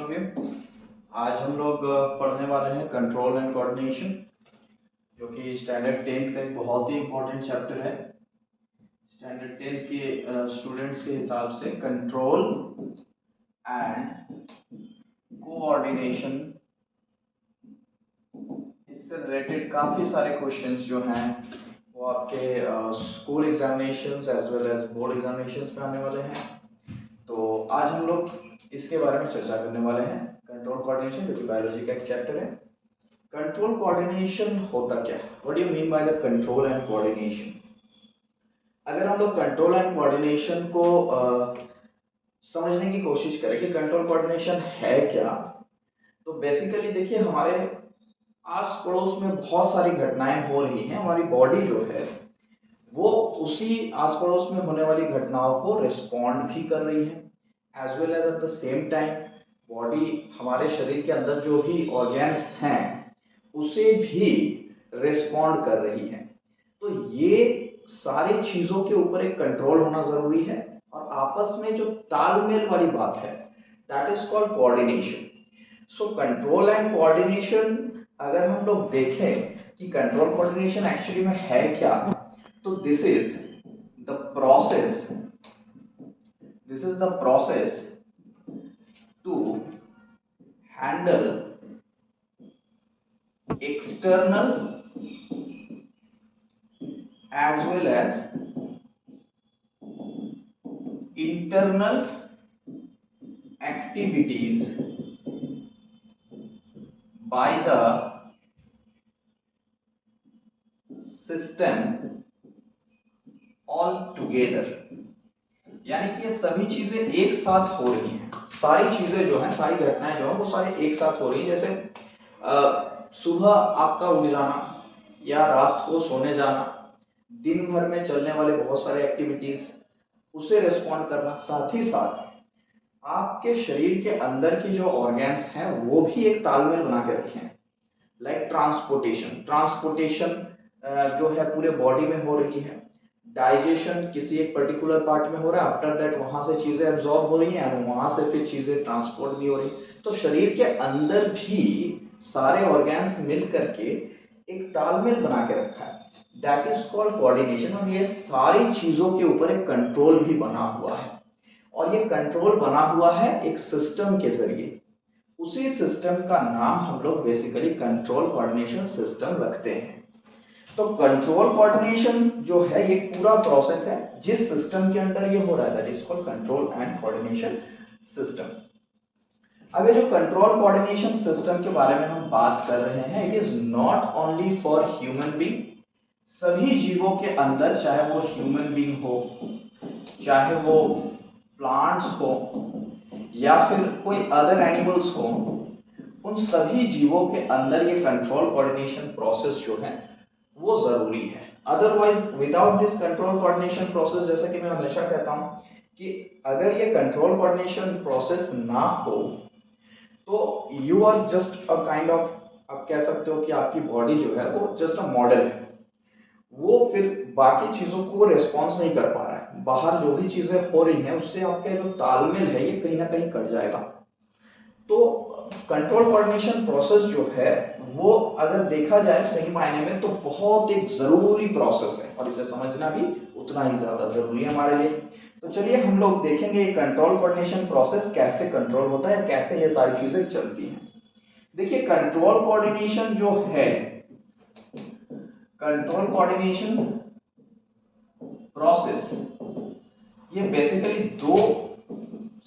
All of you. आज हम लोग पढ़ने वाले हैं कंट्रोल एंड कोऑर्डिनेशन, जो कि स्टैंडर्ड 10th का एक बहुत ही इम्पोर्टेंट चैप्टर है। स्टैंडर्ड 10th के स्टूडेंट्स के हिसाब से कंट्रोल एंड कोऑर्डिनेशन, इससे रिलेटेड काफ़ी सारे क्वेश्चंस जो हैं वो आपके school examinations as well as board examinations में आने वाले हैं। तो आज हम लोग इसके बारे में चर्चा करने वाले हैं। कंट्रोल कोऑर्डिनेशन जो कि बायोलॉजी का एक चैप्टर है। कंट्रोल कोऑर्डिनेशन होता क्या है? What do you mean by the control and coordination? अगर हम लोग कंट्रोल एंड कोऑर्डिनेशन को समझने की कोशिश करें कि कंट्रोल कोऑर्डिनेशन है क्या, तो बेसिकली देखिए, हमारे आस पड़ोस में बहुत सारी घटनाएं हो रही हैं। हमारी बॉडी जो है वो उसी आस पड़ोस में होने वाली घटनाओं को रिस्पॉन्ड भी कर रही है, as well as at the same time body हमारे शरीर के अंदर जो भी ऑर्गेन्स हैं उसे भी रिस्पॉन्ड कर रही है। तो ये सारी चीज़ों के ऊपर एक कंट्रोल होना ज़रूरी है, और आपस में जो तालमेल वाली बात है that is called coordination. So control and coordination, अगर हम लोग देखें कि कंट्रोल कोऑर्डिनेशन एक्चुअली में है क्या, तो this is the process to handle external as well as internal activities by the system all together। यानी कि ये सभी चीजें एक साथ हो रही हैं। सारी चीजें जो हैं, सारी घटनाएं जो हैं वो सारी एक साथ हो रही हैं। जैसे सुबह आपका उठ जाना या रात को सोने जाना, दिन भर में चलने वाले बहुत सारे एक्टिविटीज, उसे रिस्पॉन्ड करना, साथ ही साथ आपके शरीर के अंदर की जो ऑर्गेन्स हैं वो भी एक तालमेल बना के रखे हैं। लाइक ट्रांसपोर्टेशन जो है पूरे बॉडी में हो रही है। डाइजेशन किसी एक पर्टिकुलर पार्ट में हो रहा है, आफ्टर दैट वहां से चीजें एब्जॉर्ब हो रही हैं और वहां से फिर चीजें ट्रांसपोर्ट भी हो रही हैं। तो शरीर के अंदर भी सारे ऑर्गेन्स मिल करके एक तालमेल बना के रखा है, दैट इज कॉल्ड कोऑर्डिनेशन। और ये सारी चीजों के ऊपर एक कंट्रोल भी बना हुआ है, और ये कंट्रोल बना हुआ है एक सिस्टम के जरिए। उसी सिस्टम का नाम हम लोग बेसिकली कंट्रोल कोऑर्डिनेशन सिस्टम रखते हैं। तो कंट्रोल कोऑर्डिनेशन जो है ये पूरा प्रोसेस है जिस सिस्टम के अंदर ये हो रहा है, that is called control and coordination system. अब ये जो कंट्रोल कोऑर्डिनेशन सिस्टम के बारे में हम बात कर रहे हैं, it is not only for human being. सभी जीवों के अंदर, चाहे वो ह्यूमन बीइंग हो, चाहे वो प्लांट्स हो, या फिर कोई अदर एनिमल्स हो, उन सभी जीवों के अंदर ये कंट्रोल कोऑर्डिनेशन प्रोसेस जो है वो जरूरी है। Otherwise without this control coordination process, जैसा कि मैं हमेशा कहता हूं कि अगर ये कंट्रोल कोऑर्डिनेशन प्रोसेस ना हो तो you are just a kind of, आप कह सकते हो कि आपकी बॉडी जो है वो जस्ट अ मॉडल है। वो फिर बाकी चीजों को रेस्पॉन्स नहीं कर पा रहा है। बाहर जो भी चीजें हो रही हैं उससे आपका जो तालमेल है ये कहीं ना कहीं कट जाएगा। तो कंट्रोल कोऑर्डिनेशन प्रोसेस जो है वो अगर देखा जाए सही मायने में तो बहुत एक जरूरी प्रोसेस है, और इसे समझना भी उतना ही ज्यादा जरूरी है हमारे लिए। तो चलिए हम लोग देखेंगे ये कंट्रोल कोऑर्डिनेशन प्रोसेस कैसे कंट्रोल होता है, कैसे ये सारी चीजें चलती हैं। देखिए, कंट्रोल कोऑर्डिनेशन जो है, कंट्रोल कोऑर्डिनेशन प्रोसेस ये बेसिकली दो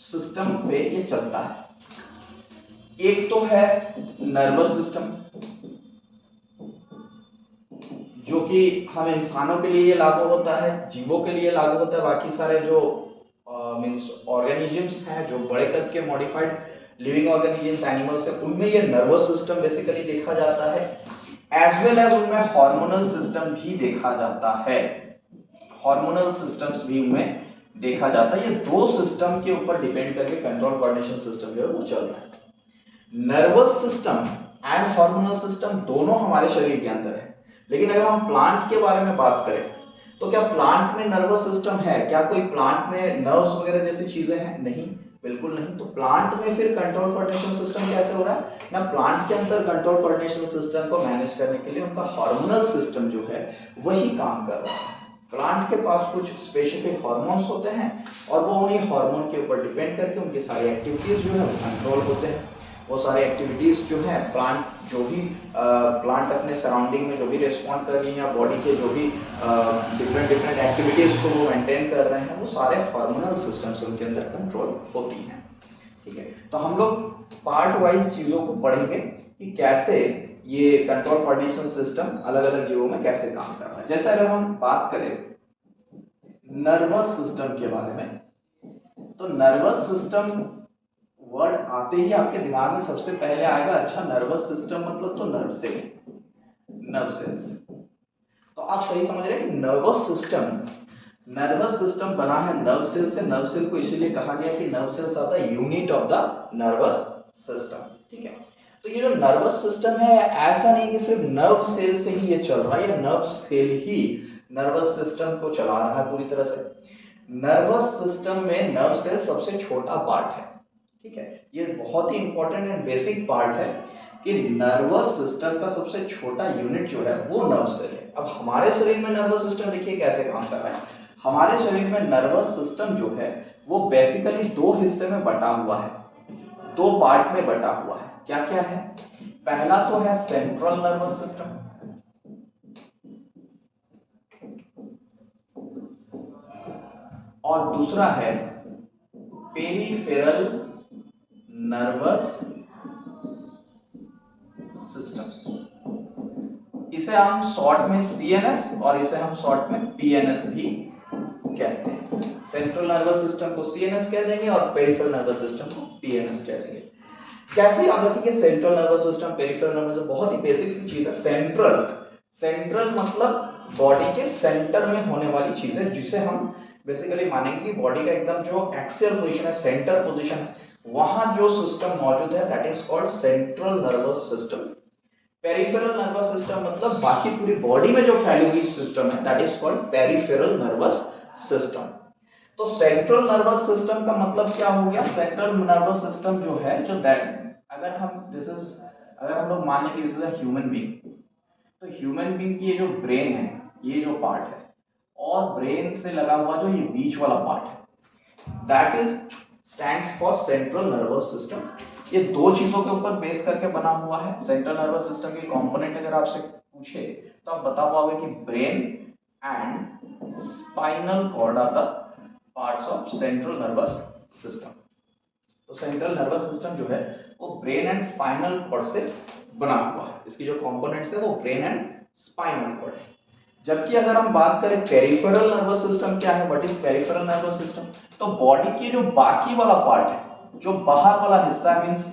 सिस्टम पे ये चलता है। एक तो है नर्वस सिस्टम, जो कि हम इंसानों के लिए लागू होता है, जीवों के लिए लागू होता है। बाकी सारे जो मींस ऑर्गेनिजम्स हैं, जो बड़े कद के मॉडिफाइड लिविंग ऑर्गेनिजम्स, एनिमल्स है, उनमें ये नर्वस सिस्टम बेसिकली देखा जाता है। एज वेल एज उनमें हार्मोनल सिस्टम भी देखा जाता है, हार्मोनल सिस्टम्स भी उनमें देखा जाता है। ये दो सिस्टम के ऊपर डिपेंड करके कंट्रोल कोऑर्डिनेशन सिस्टम जो है वो चल रहा है। Nervous system and hormonal system दोनों हमारे शरीर के अंदर है। लेकिन अगर हम प्लांट के बारे में बात करें तो क्या प्लांट में नर्वस सिस्टम है? क्या कोई प्लांट में नर्व्स वगैरह जैसी चीजें हैं? नहीं। बिल्कुल नहीं। तो प्लांट में फिर कंट्रोल कोऑर्डिनेशन सिस्टम कैसे हो रहा है ना, प्लांट के अंदर कंट्रोल कोऑर्डिनेशन सिस्टम को मैनेज करने के लिए उनका हार्मोनल सिस्टम जो है वही काम कर रहा है। प्लांट के पास कुछ स्पेसिफिक हार्मोन्स होते हैं और वो उन्हीं हार्मोन के ऊपर डिपेंड करके उनकी सारी एक्टिविटीज जो है वो कंट्रोल होते हैं। वो सारे एक्टिविटीज जो है प्लांट जो भी प्लांट अपने सराउंडिंग में जो भी रिस्पॉन्ड कर रही है या बॉडी के जो भी डिफरेंट डिफरेंट एक्टिविटीज को वो मेंटेन कर रहे हैं, वो सारे हार्मोनल सिस्टम से उनके अंदर कंट्रोल होती हैं। ठीक है, तो हम लोग पार्ट वाइज चीजों को पढ़ेंगे कि कैसे ये कंट्रोल कोऑर्डिनेशन सिस्टम अलग अलग जीवों में कैसे काम कर रहा है। जैसे अगर हम बात करें नर्वस सिस्टम के बारे में, तो नर्वस सिस्टम वर्ड आते ही आपके दिमाग में सबसे पहले आएगा, अच्छा नर्वस सिस्टम मतलब तो नर्व सेल, नर्व सेल्स। तो आप सही समझ रहे हैं कि नर्वस सिस्टम बना है नर्व सेल से। नर्व सेल को इसीलिए कहा गया कि nerve cells are the unit of the nervous system. ठीक है, तो ये जो नर्वस सिस्टम है ऐसा नहीं कि सिर्फ नर्व सेल से ही ये चल रहा है, या नर्व सेल ही नर्वस सिस्टम को चला रहा है पूरी तरह से। नर्वस सिस्टम में नर्व सेल सबसे छोटा पार्ट है। ठीक है, ये बहुत ही इंपॉर्टेंट एंड बेसिक पार्ट है कि नर्वस सिस्टम का सबसे छोटा यूनिट जो है वो नर्व सेल है। अब हमारे शरीर में नर्वस सिस्टम देखिए कैसे काम कर रहा है। हमारे शरीर में नर्वस सिस्टम जो है वो बेसिकली दो हिस्से में बटा हुआ है, दो पार्ट में बटा हुआ है। क्या क्या है, पहला तो है सेंट्रल नर्वस सिस्टम, और दूसरा है पेरिफेरल नर्वस सिस्टम। इसे हम शॉर्ट में सीएनएस और इसे हम शॉर्ट में पीएनएस भी कहते हैं। सेंट्रल नर्वस सिस्टम को सीएनएस कह देंगे और पेरिफेरल नर्वस सिस्टम को पीएनएस कह देंगे। कैसे याद रखेंगे central nervous system, peripheral nervous system? बहुत ही बेसिक सी चीज है। सेंट्रल मतलब बॉडी के सेंटर में होने वाली चीज है, जिसे हम बेसिकली मानेंगे कि बॉडी का एकदम जो एक्सियल पोजीशन है, सेंटर पोजीशन है, वहां जो सिस्टम मौजूद है that is called central nervous system. Peripheral nervous system मतलब बाकी पूरी बॉडी में जो फैली हुई सिस्टम है that is called peripheral nervous system. तो सेंट्रल नर्वस सिस्टम का मतलब क्या हो गया, सेंट्रल नर्वस सिस्टम जो है, जो दैट अगर हम लोग मान लें कि this is a human being, तो ह्यूमन बीइंग की ये जो ब्रेन है, ये जो पार्ट है, और ब्रेन से लगा हुआ जो ये बीच वाला पार्ट है, that is stands for central nervous system. ये दो चीजों के ऊपर बेस करके बना हुआ है। सेंट्रल नर्वस सिस्टम के कंपोनेंट अगर आपसे पूछे तो आप बता पाओगे कि brain and spinal cord are the parts of central nervous system. तो सेंट्रल नर्वस सिस्टम जो है वो ब्रेन एंड स्पाइनल कॉर्ड से बना हुआ है। इसकी जो कंपोनेंट्स है वो ब्रेन एंड स्पाइनल कॉर्ड है। जबकि अगर हम बात करें पेरिफेरल नर्वस सिस्टम क्या है, what is peripheral nervous system, तो बॉडी की जो बाकी वाला पार्ट है, जो बाहर वाला हिस्सा, मींस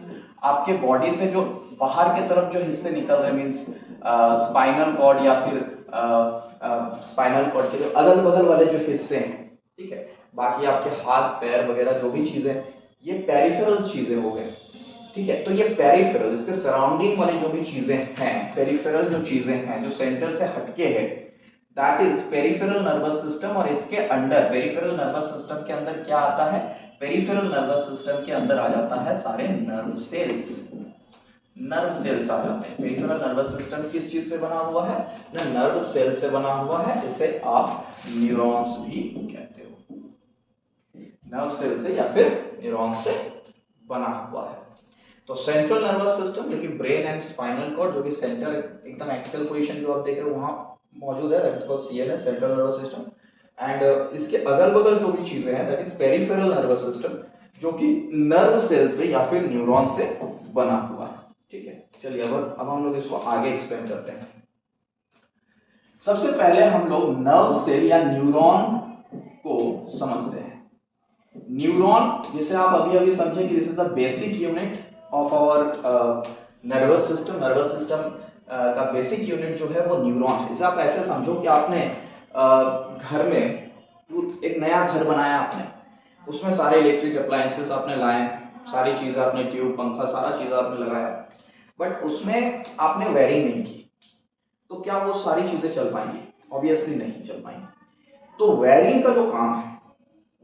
आपके बॉडी से जो बाहर की तरफ जो हिस्से निकल रहे, मींस स्पाइनल कॉर्ड या फिर स्पाइनल कॉर्ड के जो अगल बगल वाले जो हिस्से हैं, ठीक है, बाकी आपके हाथ पैर वगैरह जो भी चीजें, ये पेरिफेरल चीजें हो गए। ठीक है, तो ये पेरिफेरल, इसके सराउंडिंग वाली जो भी चीजें हैं, पेरिफेरल जो चीजें हैं जो सेंटर से हटके है, that is peripheral nervous system. और इसके अंडर पेरिफेरल नर्वस सिस्टम के अंदर क्या आता है, पेरिफेरल नर्वस सिस्टम के अंदर आ जाता है सारे नर्व सेल्स। नर्व सेल्स आ जाते हैं। पेरिफेरल नर्वस सिस्टम किस चीज से बना हुआ है ना, नर्व सेल से बना हुआ है। इसे आप न्यूरॉन्स भी कहते हो, नर्व सेल से या फिर न्यूरॉन से बना हुआ है। तो सेंट्रल नर्वस सिस्टम जो कि ब्रेन एंड स्पाइनल कॉर्ड, जो कि सेंटर एकदम एक्सियल पोजीशन जो आप देख रहे हो वहां मौजूद है, that is called CNS, central nervous system. And इसके अगल बगल जो भी चीजें हैं that is peripheral nervous system, जो कि नर्व सेल से या फिर न्यूरॉन से बना हुआ है। ठीक है, चलिए अब हम लोग इसको आगे एक्सप्लेन करते हैं। सबसे पहले हम लोग नर्व सेल या न्यूरॉन को समझते हैं। न्यूरॉन, जिसे आप अभी अभी समझे कि this is the basic unit of our nervous system. Nervous system का बेसिक यूनिट जो है वो न्यूरॉन है। इसे आप ऐसे समझो कि आपने घर में एक नया घर बनाया, आपने उसमें सारे इलेक्ट्रिक अप्लायंसेस आपने लाए, सारी चीजें आपने, ट्यूब पंखा सारा चीज आपने लगाया, बट उसमें आपने वायरिंग नहीं की, तो क्या वो सारी चीजें चल पाएंगी? ऑब्वियसली नहीं चल पाएंगी। तो वायरिंग का जो काम है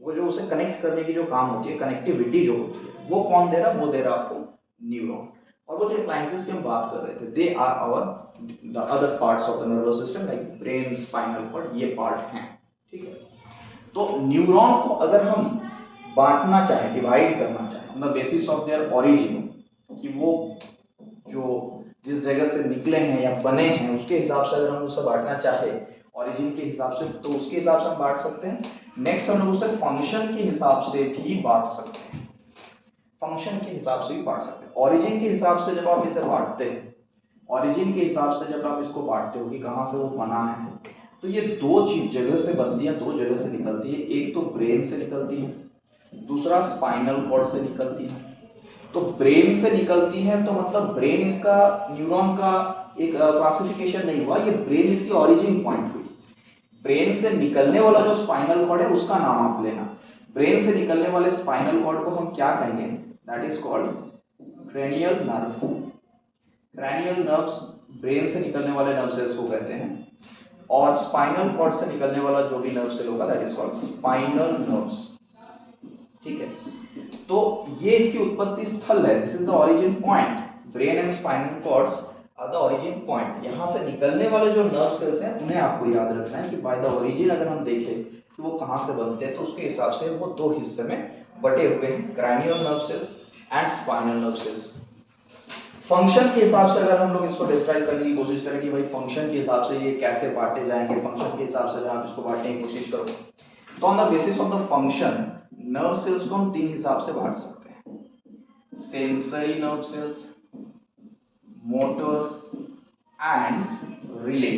वो जो उसे कनेक्ट करने की जो काम होती है, कनेक्टिविटी जो होती है, वो कौन दे रहा है? वो दे रहा है आपको न्यूरॉन। और वो जो अप्लायंसेस की हम बात कर रहे थे, they are our the other parts of the nervous system like brain, spinal cord, ये पार्ट हैं, ठीक है। तो न्यूरॉन को अगर हम बांटना चाहें, डिवाइड करना चाहें on the basis of their origin, कि वो जो जिस जगह से निकले हैं या बने हैं उसके हिसाब से अगर हम उसे बांटना चाहे ओरिजिन के हिसाब से, तो उसके हिसाब से हम बांट सकते हैं। नेक्स्ट हम लोग उसे फंक्शन के हिसाब से भी बांट सकते हैं, फंक्शन के हिसाब से भी बांट सकते हैं। ओरिजिन के हिसाब से जब आप इसे बांटते हैं, ओरिजिन के हिसाब से जब आप इसको बांटते हो कि कहाँ से वो बना है, तो ये दो चीज जगह से बनती है, दो जगह से निकलती है। एक तो ब्रेन से निकलती है, दूसरा स्पाइनल कॉर्ड से निकलती है। तो ब्रेन से निकलती है तो मतलब ब्रेन इसका न्यूरॉन का एक क्लासिफिकेशन नहीं हुआ, ये ब्रेन इसकी ओरिजिन पॉइंट हुई। ब्रेन से निकलने वाला जो स्पाइनल कॉर्ड है उसका नाम आप लेना। ब्रेन से निकलने वाले स्पाइनल कॉर्ड को हम क्या कहेंगे? That is called cranial nerve. Cranial nerves brain से निकलने वाले नर्व सेल्स को कहते हैं, और स्पाइनल कॉर्ड से निकलने वाला जो भी नर्व सेल होगा that is called spinal nerves, ठीक है। तो ये इसकी उत्पत्ति स्थल है, this is the origin point. Brain and spinal cords are the origin point. यहाँ से निकलने वाले जो नर्व सेल्स हैं उन्हें आपको याद रखना है कि बाय द ओरिजिन अगर हम देखें कि वो कहाँ से बनते हैं, तो उसके हिसाब से वो दो हिस्से में बटे हुए हैं, cranial nerve cells and spinal nerve cells. Function के हिसाब से अगर हम लोग इसको डिस्क्राइब करने की कोशिश करें कि भाई फंक्शन के हिसाब से ये कैसे बांटे जाएंगे, फंक्शन के हिसाब से अगर आप इसको बांटने की कोशिश करो, तो on the basis of the function nerve cells को हम तीन हिसाब से बांट सकते हैं: sensory nerve cells, motor and relay.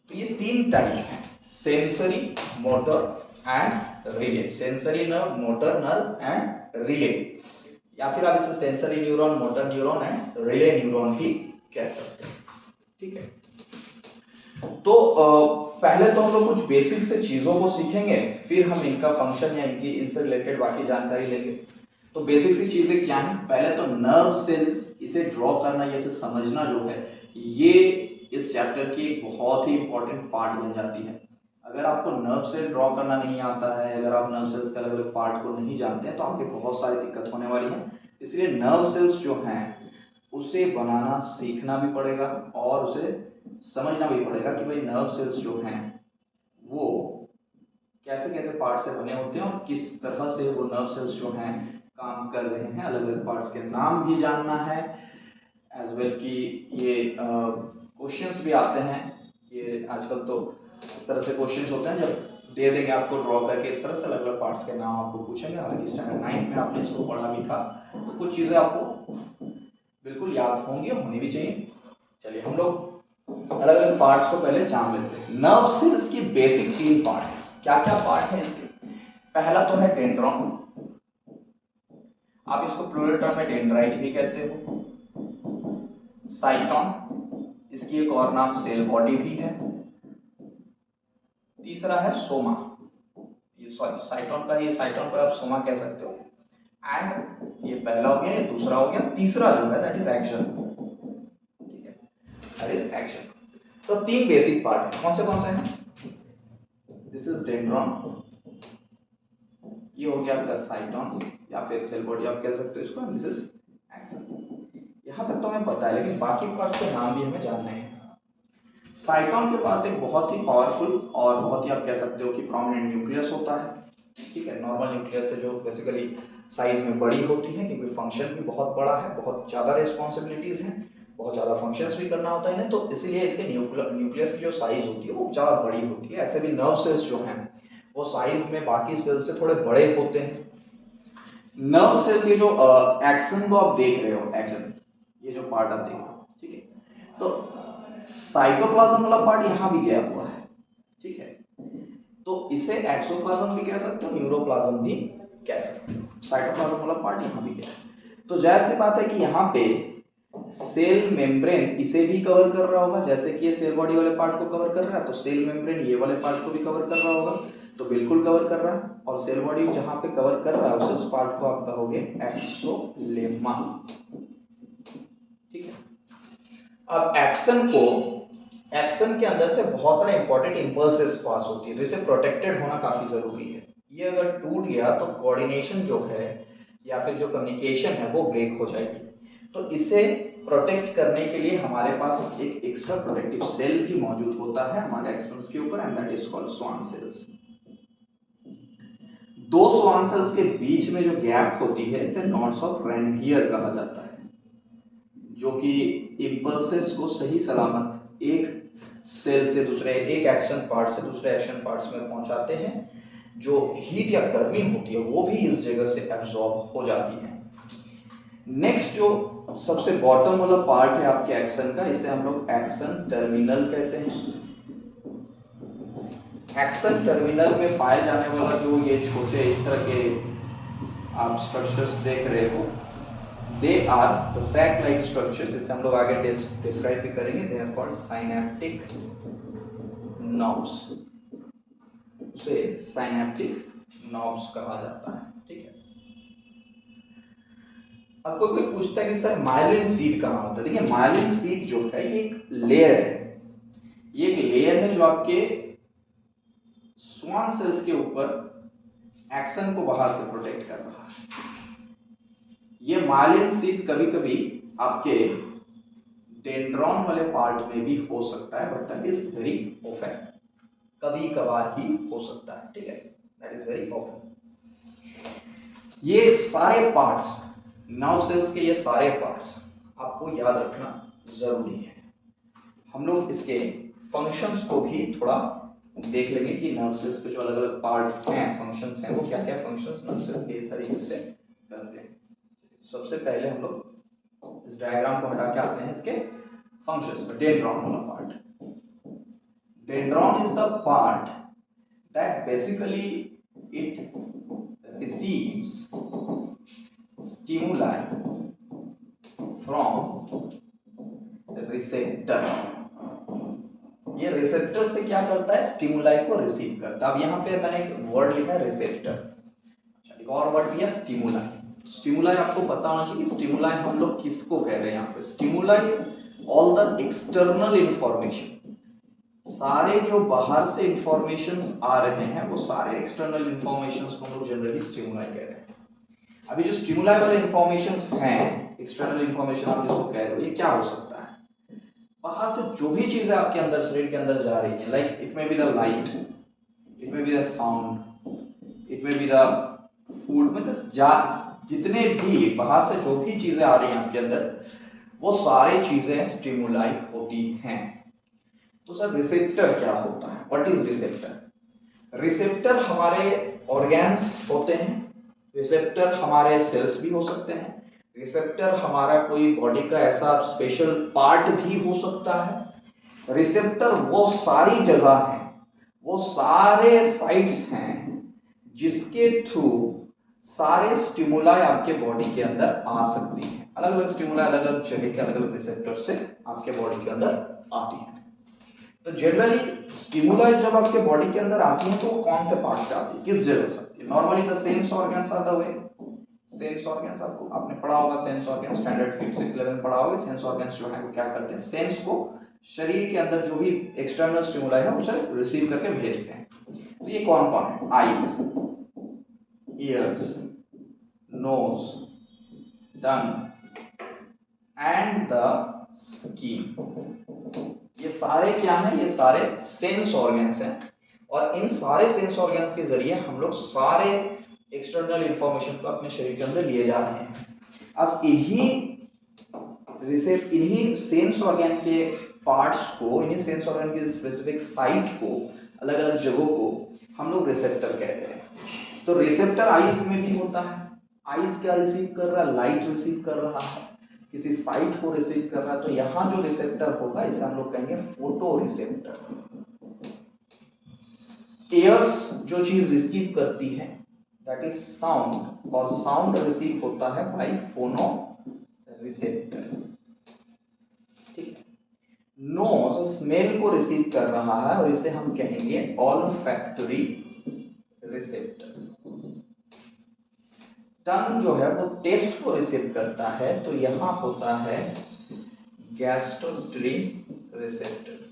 तो ये तीन टाइप हैं, sensory, motor and relay. Sensory nerve, motor nerve and relay, या फिर आप इसे sensory neuron, motor neuron and relay neuron भी कह सकते हैं, ठीक है। तो पहले तो हम लोग कुछ बेसिक से चीजों को सीखेंगे, फिर हम इनका फंक्शन या इनकी इनसे रिलेटेड बाकी जानकारी लेंगे। तो बेसिक सी चीजें क्या हैं? पहले तो नर्व सेल्स, इसे ड्रॉ करना या इसे समझना जो है, ये इस चैप्टर की एक बहुत ही इंपॉर्टेंट पार्ट बन जाती है। अगर आपको नर्व सेल ड्रॉ करना नहीं आता है, अगर आप नर्व सेल्स के अलग अलग पार्ट को नहीं जानते हैं, तो आपके बहुत सारी दिक्कत होने वाली है। इसलिए नर्व सेल्स जो हैं उसे बनाना सीखना भी पड़ेगा और उसे समझना भी पड़ेगा कि भाई नर्व सेल्स जो हैं वो कैसे कैसे पार्ट से बने होते हैं और किस तरह से वो नर्व सेल्स जो हैं काम कर रहे हैं। अलग अलग पार्ट्स के नाम भी जानना है, एज वेल कि ये क्वेश्चंस भी आते हैं। ये आजकल तो इस तरह से क्वेश्चंस होते हैं, जब दे देंगे आपको ड्रॉ करके इस तरह से अलग अलग पार्ट्स के नाम आपको पूछेंगे। हालांकि स्टैंडर्ड 9 में आपने इसको पढ़ा भी था, तो कुछ चीज़ें आपको बिल्कुल याद होंगी और होनी भी चाहिए। चलिए हम लोग अलग अलग पार्ट्स को पहले जान लेते हैं। नर्व सेल्स की बेसिक तीन पार्ट है। क्या क्या पार्ट है इसके? पहला तो है डेंड्रॉन, आप इसको प्लूरल टर्म में डेंड्राइट भी कहते हो। साइटोन, इसकी एक और नाम सेल बॉडी भी है। तीसरा है सोमा, ये सॉरी साइटोन का, ये साइटोन को आप सोमा कह सकते हो। एंड ये पहला हो गया, ये दूसरा हो गया, तीसरा जो है दैट इज एक्शन, ठीक है, दैट इज एक्शन। तो तीन बेसिक पार्ट है, कौन से हैं? दिस इज डेंड्रॉन, ये हो गया आपका साइटोन या फिर सेल बॉडी आप कह सकते हो इसको, दिस इज एक्शन। यहां तक तो हमें पता है, लेकिन बाकी पार्ट्स के नाम भी हमें जानने हैं। साइटोन के पास एक बहुत ही पावरफुल और बहुत ही आप कह सकते हो कि प्रोमिनेंट न्यूक्लियस होता है, ठीक है। नॉर्मल न्यूक्लियस से जो बेसिकली साइज में बड़ी होती है, क्योंकि फंक्शन भी बहुत बड़ा है, बहुत ज़्यादा रिस्पॉन्सिबिलिटीज हैं, बहुत ज़्यादा फंक्शंस भी करना होता है इन्हें, तो इसीलिए इसके न्यूक्लियस की जो साइज होती है वो ज़्यादा बड़ी होती है। ऐसे भी नर्व सेल्स जो हैं वो साइज में बाकी सेल्स से थोड़े बड़े होते हैं। नर्व सेल्स, ये जो एक्सन को आप देख रहे हो, एक्सन ये जो पार्ट आप देख रहे हो, ठीक है, तो साइटोप्लाज्म वाला पार्ट यहाँ भी गया हुआ है, ठीक है। तो इसे एक्सोप्लाज्म भी कह सकते हो, न्यूरोप्लाज्म भी कह सकते हो। साइटोप्लाज्म वाला पार्ट यहाँ भी गया। तो जाहिर सी बात है कि यहाँ पे सेल मेम्ब्रेन इसे भी कवर कर रहा होगा, जैसे कि ये सेल बॉडी वाले पार्ट को कवर कर रहा है, तो सेल मेम्ब्रेन ये वाले पार्ट को भी कवर कर रहा होगा, तो बिल्कुल कवर कर रहा है। और सेल बॉडी जहाँ पे कवर कर रहा है उस पार्ट को आप कहोगे एक्सोलेमा, ठीक है। अब एक्सन के अंदर से बहुत सारे इंपॉर्टेंट इंपल्सेस पास होती है, तो इसे प्रोटेक्टेड होना काफी जरूरी है। ये अगर टूट गया तो कोऑर्डिनेशन जो है या फिर जो कम्युनिकेशन है वो ब्रेक हो जाएगी। तो इसे प्रोटेक्ट करने के लिए हमारे पास एक एक्स्ट्रा प्रोटेक्टिव सेल भी मौजूद होता है हमारे एक्सन्स के ऊपर, and that is called Schwann cells. दो स्वान सेल्स के बीच में जो गैप होती है इसे नॉट्स ऑफ रेनवियर कहा जाता है, जो कि इंपल्सेस को सही सलामत एक सेल से दूसरे, एक एक्शन पार्ट से दूसरे एक्शन पार्ट्स में पहुंचाते हैं। जो हीट या गर्मी होती है वो भी इस जगह से एब्जॉर्ब हो जाती है। नेक्स्ट जो सबसे बॉटम वाला पार्ट है आपके एक्शन का, इसे हम लोग एक्शन टर्मिनल कहते हैं। एक्शन टर्मिनल में पाए जाने वाला जो ये छोटे इस तरह के आप स्ट्रक्चर्स देख रहे हो, they are the sac like structures, इसे हम लोग आगे डिस्क्राइब भी करेंगे। They are called synaptic knobs, उसे साइनेप्टिक नॉब्स कहा जाता है। ठीक है, अब कोई पूछता है कि सर माइलिन सीट कहाँ होता है। देखिए माइलिन सीट जो है ये एक लेयर है, ये एक लेयर है जो आपके स्वान सेल्स के ऊपर एक्शन को बाहर से प्रोटेक्ट कर रहा है। ये माइलिन सीट कभी कभी आपके डेंड्रॉन वाले पार्ट में भी हो सकता है, but that is very often, कभी कभार ही हो सकता है। ठीक है, दैट इज वेरी ऑफन। ये सारे पार्ट्स, नर्व सेल्स के ये सारे पार्ट्स आपको याद रखना जरूरी है। हम लोग इसके फंक्शंस को भी थोड़ा देख लेंगे कि नर्व सेल्स के जो अलग अलग पार्ट हैं, फंक्शंस हैं, वो क्या क्या फंक्शंस नर्व सेल्स के सारे हिस्से करते हैं। सबसे पहले हम लोग इस डायग्राम को हटा के आते हैं इसके फंक्शंस में। डेंड्रॉन वाला part, dendron is the part that basically it receives stimuli from receptor। ये रिसेप्टर से क्या करता है, स्टिमुलाई को रिसीव करता है। अब यहाँ पे मैंने एक वर्ड लिखा है रिसेप्टर, एक और वर्ड दिया स्टिमुलाई। स्टिमुलाई आपको पता होना चाहिए, स्टिमुलाई हम लोग किसको कह रहे हैं यहाँ पे। Stimuli all the external information, सारे जो बाहर से इंफॉर्मेशंस आ रहे हैं वो सारे एक्सटर्नल इंफॉर्मेशंस को हम लोग जनरली स्टिमुलाई कह रहे हैं। अभी जो स्टिमुलाई वाले इंफॉर्मेशंस हैं, एक्सटर्नल इंफॉर्मेशन आप जिसको कह रहे हो, ये क्या हो सकता है, बाहर से जो भी चीजें आपके अंदर शरीर के अंदर जा रही हैं, like it may be the light, it may be the sound, it may be the food, मतलब जितने भी बाहर से जो भी चीजें आ रही हैं आपके अंदर, वो सारी चीजें स्टिमुलाई होती हैं। तो सर रिसेप्टर क्या होता है, व्हाट इज रिसेप्टर? रिसेप्टर हमारे ऑर्गेन्स होते हैं, रिसेप्टर हमारे सेल्स भी हो सकते हैं, रिसेप्टर हमारा कोई बॉडी का ऐसा स्पेशल पार्ट भी हो सकता है। रिसेप्टर वो सारी जगह है, वो सारे साइट्स हैं जिसके थ्रू सारे स्टिमुलाई आपके बॉडी के अंदर आ सकती हैं। अलग अलग स्टिमुलाई अलग अलग जगह के अलग अलग रिसेप्टर से आपके बॉडी के अंदर आती है। तो जनरली स्टिमुलाई जब आपके बॉडी के अंदर आती है तो वो कौन से पार्ट से आती है, किस जगह से आती है? Normally the sense organs are the way. Sense organs आपको आपने पढ़ा होगा, sense organs standard 5th 6th 11 पढ़ा होगा। सेंस ऑर्गन्स जो है वो क्या करते हैं, सेंस को शरीर के अंदर जो भी एक्सटर्नल स्टिमुलाई है उसे रिसीव करके भेजते हैं। तो ये कौन कौन है? Eyes, ears, nose, tongue and the skin. ये सारे क्या हैं, ये सारे सेंस ऑर्गन्स हैं, और इन सारे सेंस ऑर्गन्स के जरिए हम लोग सारे एक्सटर्नल इंफॉर्मेशन को अपने शरीर के अंदर लिए जा रहे हैं। अब इन्हीं सेंस ऑर्गन के पार्ट्स को, इन्हीं सेंस ऑर्गन की स्पेसिफिक साइट को, अलग अलग जगहों को हम लोग रिसेप्टर कहते हैं। तो रिसेप्टर आईज में भी होता है। आईज क्या रिसीव कर रहा है, लाइट रिसीव कर रहा है, किसी साइट को रिसीव कर रहा है। तो यहां जो रिसेप्टर होगा इसे हम लोग कहेंगे फोटो रिसेप्टर। एयर्स जो चीज रिसीव करती है दैट इज साउंड, और साउंड रिसीव होता है बाय फोनो रिसेप्टर। ठीक है, नोज स्मेल को रिसीव कर रहा है और इसे हम कहेंगे ऑल्फैक्टरी रिसेप्टर। टंग जो है वो टेस्ट को रिसीव करता है, तो यहां होता है गैस्ट्रोटरी रिसेप्टर।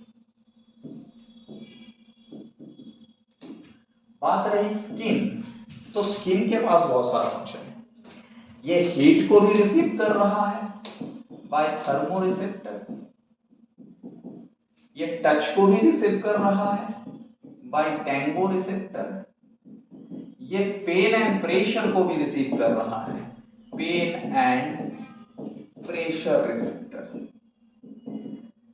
बात रही स्किन, तो स्किन के पास बहुत सारा फंक्शन है। ये हीट को भी रिसीव कर रहा है बाय थर्मो रिसेप्टर, ये टच को भी रिसीव कर रहा है बाय टेंगो रिसेप्टर, ये पेन एंड प्रेशर को भी रिसीव कर रहा है पेन एंड प्रेशर रिसेप्टर।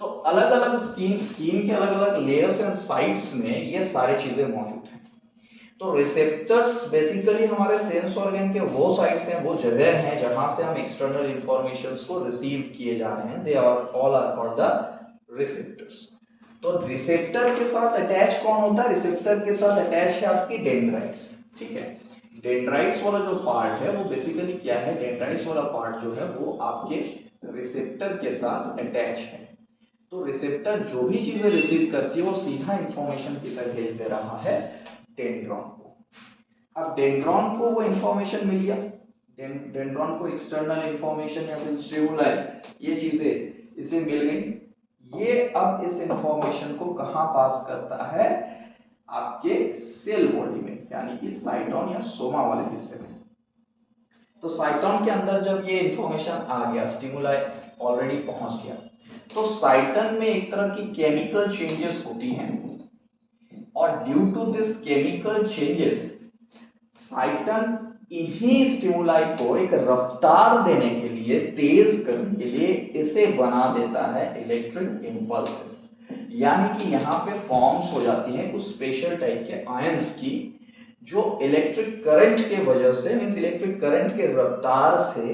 तो अलग अलग स्किन के अलग अलग लेयर्स एंड साइट्स में ये सारी चीजें मौजूद हैं। तो रिसेप्टर्स बेसिकली हमारे सेंस ऑर्गन के वो साइट्स हैं, वो जगह हैं जहां से हम एक्सटर्नल इंफॉर्मेशंस को रिसीव किए जा रहे हैं। They are all are called the receptors. तो रिसेप्टर के साथ अटैच कौन होता है? रिसेप्टर के साथ अटैच है आपकी डेंड्राइट्स। ठीक है, डेंड्राइट्स वाला जो पार्ट है वो बेसिकली क्या है? डेंड्राइट्स वाला पार्ट जो है वो आपके रिसेप्टर के साथ अटैच है। तो रिसेप्टर जो भी चीजें रिसीव करती है वो सीधा इंफॉर्मेशन किसे भेज दे रहा है? डेंड्रॉन को। अब डेंड्रॉन को वो इंफॉर्मेशन मिल गया, डेंड्रॉन को एक्सटर्नल इंफॉर्मेशन या फिर स्टिमुलाई ये चीजें इसे मिल गई। ये अब इस इंफॉर्मेशन को कहां पास करता है? आपके सेल बॉडी में, यानी कि साइटोन या सोमा वाले हिस्से में। तो साइटोन के अंदर जब ये इंफॉर्मेशन आ गया, स्टिमुलाई ऑलरेडी पहुंच गया, तो साइटन में एक तरह की केमिकल चेंजेस होती हैं और due to this chemical changes cyton इन्हीं स्टिमुलाई को एक रफ्तार देने के लिए, तेज करने के लिए इसे बना देता है इलेक्ट्रिक इंपल्सेस। यानी कि यहाँ पे फॉर्म्स हो जाती हैं कुछ स्पेशल टाइप के आयंस की, जो इलेक्ट्रिक करंट के वजह से, मींस इलेक्ट्रिक करंट के रफ्तार से,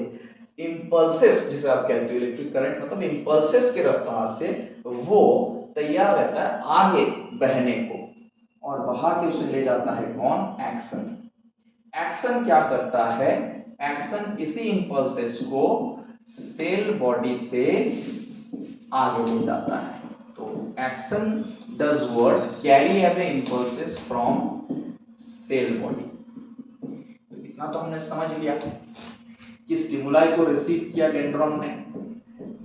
इंपल्सेस जिसे आप कहते हो, इलेक्ट्रिक करंट मतलब इंपल्सेस के रफ्तार से वो तैयार रहता है आगे बहने को और बहा के उसे ले जाता है कौन? एक्शन। एक्शन क्या करता है? एक्शन इसी इंपल्सेस को सेल बॉडी से आगे ले जाता है। तो axon does what? Carry away impulses from cell body. तो इतना तो हमने समझ लिया कि स्टिमुलाई को रिसीव किया डेंड्रॉन ने,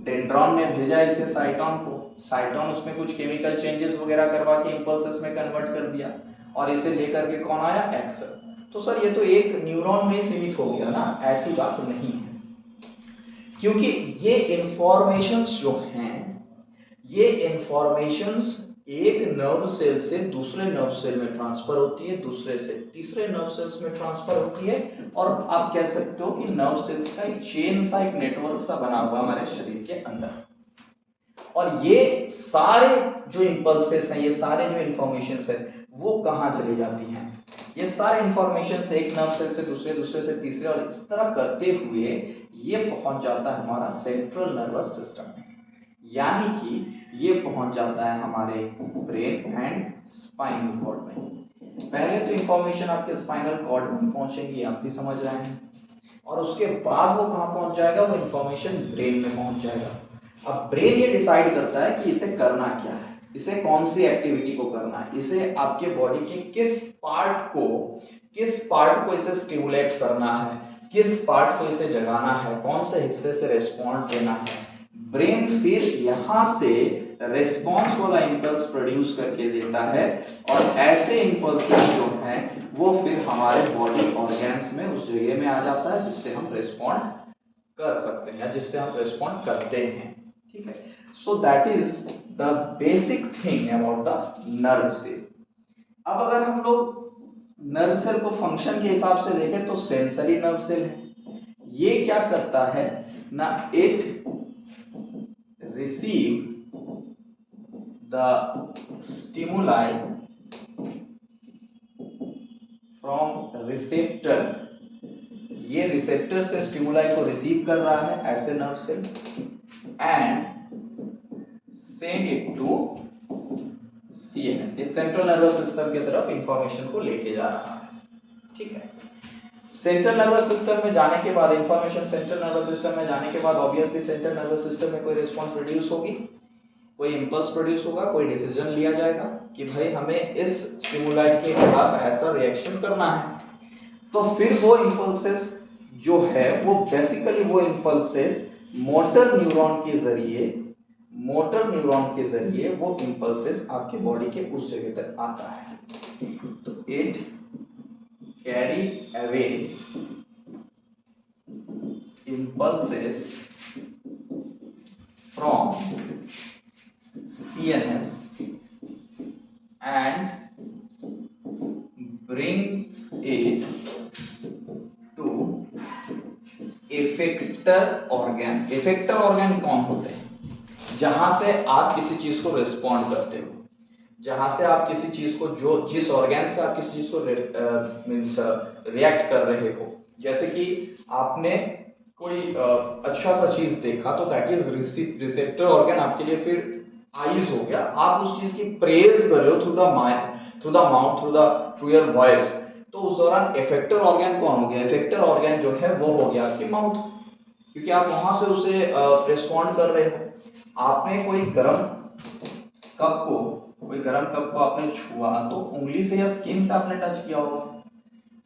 डेंड्रॉन ने भेजा इसे साइटोन को, साइटोन उसमें कुछ केमिकल चेंजेस वगैरह करवा के इंपल्सेस में कन्वर्ट कर दिया और इसे लेकर के कौन आया? एक्शन। तो सर ये तो एक न्यूरॉन में सीमित हो गया ना? ऐसी बात नहीं है, क्योंकि ये इंफॉर्मेशंस जो हैं, ये इंफॉर्मेशंस एक नर्व सेल से दूसरे नर्व सेल में ट्रांसफर होती है, दूसरे से तीसरे नर्व सेल्स में ट्रांसफर होती है, और आप कह सकते हो कि नर्व सेल्स का एक चेन सा, एक नेटवर्क सा बना हुआ हमारे शरीर के अंदर। और ये सारे जो इंपल्सेस हैं, ये सारे जो इंफॉर्मेशंस है, वो कहाँ चली जाती हैं? ये सारे इंफॉर्मेशन से एक नर्व सेल से दूसरे, दूसरे से तीसरे, और इस तरह करते हुए ये पहुंच जाता है हमारा सेंट्रल नर्वस सिस्टम में, यानी कि ये पहुंच जाता है हमारे ब्रेन एंड स्पाइनल कॉर्ड में। पहले तो इंफॉर्मेशन आपके स्पाइनल कॉर्ड में पहुंचेगी, आप भी समझ रहे हैं, और उसके बाद वो कहाँ पहुंच जाएगा? वो इंफॉर्मेशन ब्रेन में पहुंच जाएगा। अब ब्रेन ये डिसाइड करता है कि इसे करना क्या है, इसे कौन सी एक्टिविटी को करना है, इसे आपके बॉडी के किस पार्ट को इसे स्टिमुलेट करना है, किस पार्ट को इसे जगाना है, कौन से हिस्से से रिस्पॉन्ड देना है। ब्रेन फिर यहाँ से रिस्पॉन्स वाला इंपल्स प्रोड्यूस करके देता है, और ऐसे इंपल्सेस जो हैं वो फिर हमारे बॉडी ऑर्गन्स में उस जगह में आ जाता है जिससे हम रिस्पॉन्ड कर सकते हैं या जिससे हम रिस्पॉन्ड करते हैं। ठीक है, so that is the basic thing about the nerve cell. अब अगर हम लोग नर्व सेल को फंक्शन के हिसाब से देखें तो सेंसरी नर्व सेल है। ये क्या करता है ना? It receive the stimuli from receptor, ये रिसेप्टर से स्टिमुलाई को रिसीव कर रहा है ऐसे nerve cell, and send it to CNS, ये सेंट्रल नर्वस सिस्टम की तरफ इंफॉर्मेशन को लेके जा रहा है। ठीक है, सेंट्रल नर्वस सिस्टम में जाने के बाद, इंफॉर्मेशन सेंट्रल नर्वस सिस्टम में जाने के बाद ऑब्वियसली सेंट्रल नर्वस सिस्टम में कोई रिस्पॉन्स प्रोड्यूस होगी, कोई इंपल्स प्रोड्यूस होगा, कोई डिसीजन लिया जाएगा कि भाई हमें इस स्टिमुलाई के खिलाफ ऐसा रिएक्शन करना है। तो फिर वो इंपल्सेस जो है वो बेसिकली वो इंपल्सेस मोटर न्यूरॉन के जरिए वो इंपल्सेस आपके बॉडी के उस जगह तक आता है। तो it carry away impulses from CNS and brings it to effector organ। effector organ कौन होते हैं? जहां से आप किसी चीज को रिस्पॉन्ड करते हो, जहां से आप किसी चीज को, जो जिस ऑर्गन से आप किसी चीज को मींस रिएक्ट कर रहे हो। जैसे कि आपने कोई अच्छा सा चीज देखा तो दैट इज रिसेप्टर ऑर्गन आपके लिए फिर आईज हो गया। आप उस चीज की प्रेज कर रहे हो through the mouth, through your voice, तो उस दौरान इफेक्टर ऑर्गन कौन हो गया? इफेक्टर ऑर्गन जो है वो हो गया आपकी माउथ, क्योंकि आप वहां से उसे रिस्पॉन्ड कर रहे हो। आपने कोई गर्म कप को आपने छुआ तो उंगली से या स्किन से आपने टच किया होगा,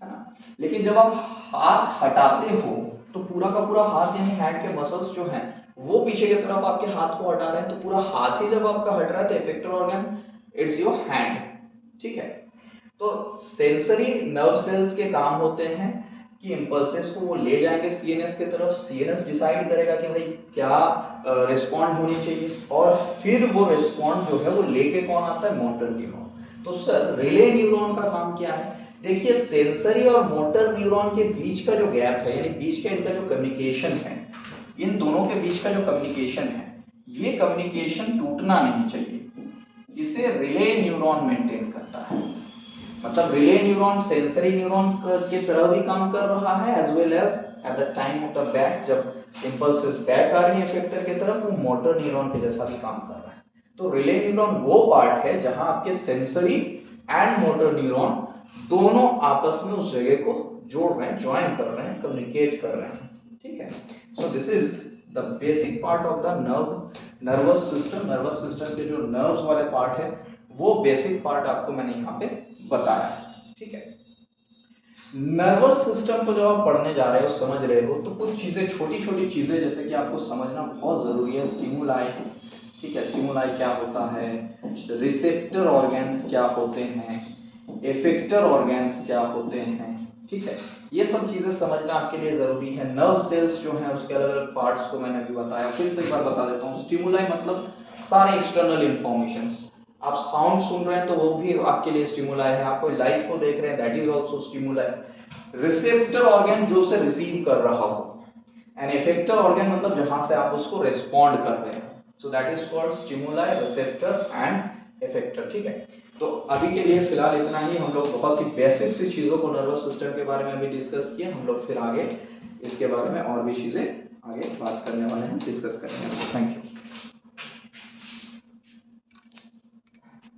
है ना? लेकिन जब आप हाथ हटाते हो तो पूरा का पूरा हाथ, यानी हैंड के मसल्स जो हैं वो पीछे की तरफ आपके हाथ को हटा रहे हैं, तो पूरा हाथ ही जब आपका हट रहा है तो effector organ it's your hand. ठीक है, तो सेंसरी नर्व सेल्स के काम होते हैं कि इंपल्सेस को वो ले जाएंगे सीएनएस की तरफ। सीएनएस डिसाइड करेगा कि भाई क्या रिस्पॉन्ड होनी चाहिए, और फिर वो रिस्पॉन्ड जो है वो लेके कौन आता है? Motor neuron. तो सर रिले न्यूरॉन का काम क्या है? देखिए, सेंसरी और मोटर न्यूरॉन के बीच का जो गैप है, यानी बीच का इनका जो कम्युनिकेशन है, इन दोनों के बीच का जो कम्युनिकेशन है, ये कम्युनिकेशन टूटना नहीं चाहिए। इसे रिले न्यूरॉन मेंटेन करता है। मतलब रिले न्यूरॉन सेंसरी न्यूरॉन की तरह भी काम कर रहा है, as well as at the time of the back, जब इंपल्सेस बैक आ रही है इफेक्टर की तरफ, वो मोटर न्यूरॉन के जैसा भी काम कर रहा है। तो रिले न्यूरॉन वो पार्ट है जहां आपके सेंसरी एंड मोटर न्यूरॉन दोनों आपस में उस जगह को जोड़ रहे हैं, ज्वाइन कर रहे हैं, कम्युनिकेट कर रहे हैं। ठीक है, so this is the basic part of the nervous system. Nervous system के जो नर्व्स वाले पार्ट है, वो बेसिक पार्ट आपको मैंने यहाँ पे बताया है। ठीक है, नर्वस सिस्टम को जब आप पढ़ने जा रहे हो, समझ रहे हो, तो कुछ चीजें, छोटी छोटी चीजें जैसे कि आपको समझना बहुत जरूरी है। स्टिमुलाई, ठीक है, स्टिमुलाई क्या होता है, रिसेप्टर ऑर्गन्स क्या होते हैं, इफेक्टर ऑर्गन्स क्या होते हैं, ठीक है, ये सब चीजें समझना आपके लिए जरूरी है। नर्व सेल्स जो हैं उसके अलग अलग पार्ट्स को मैंने अभी बताया, फिर से एक बार बता देता हूँ। स्टिमुलाई मतलब सारे एक्सटर्नल इंफॉर्मेशंस। आप साउंड सुन रहे हैं तो वो भी आपके लिए स्टिमुलाई है, आप कोई लाइट को देख रहे हैं, that is also stimuli. Receptor organ जो उसे रिसीव कर रहा हो, एंड इफेक्टर ऑर्गन मतलब जहां से आप उसको रिस्पॉन्ड कर रहे हैं। सो that is called stimuli, receptor and effector. ठीक है, तो अभी के लिए फिलहाल इतना ही। हम लोग बहुत ही बेसिक सी चीजों को नर्वस सिस्टम के बारे में भी डिस्कस किए। हम लोग फिर आगे इसके बारे में और भी चीजें आगे बात करने वाले हैं, डिस्कस करेंगे। Thank you.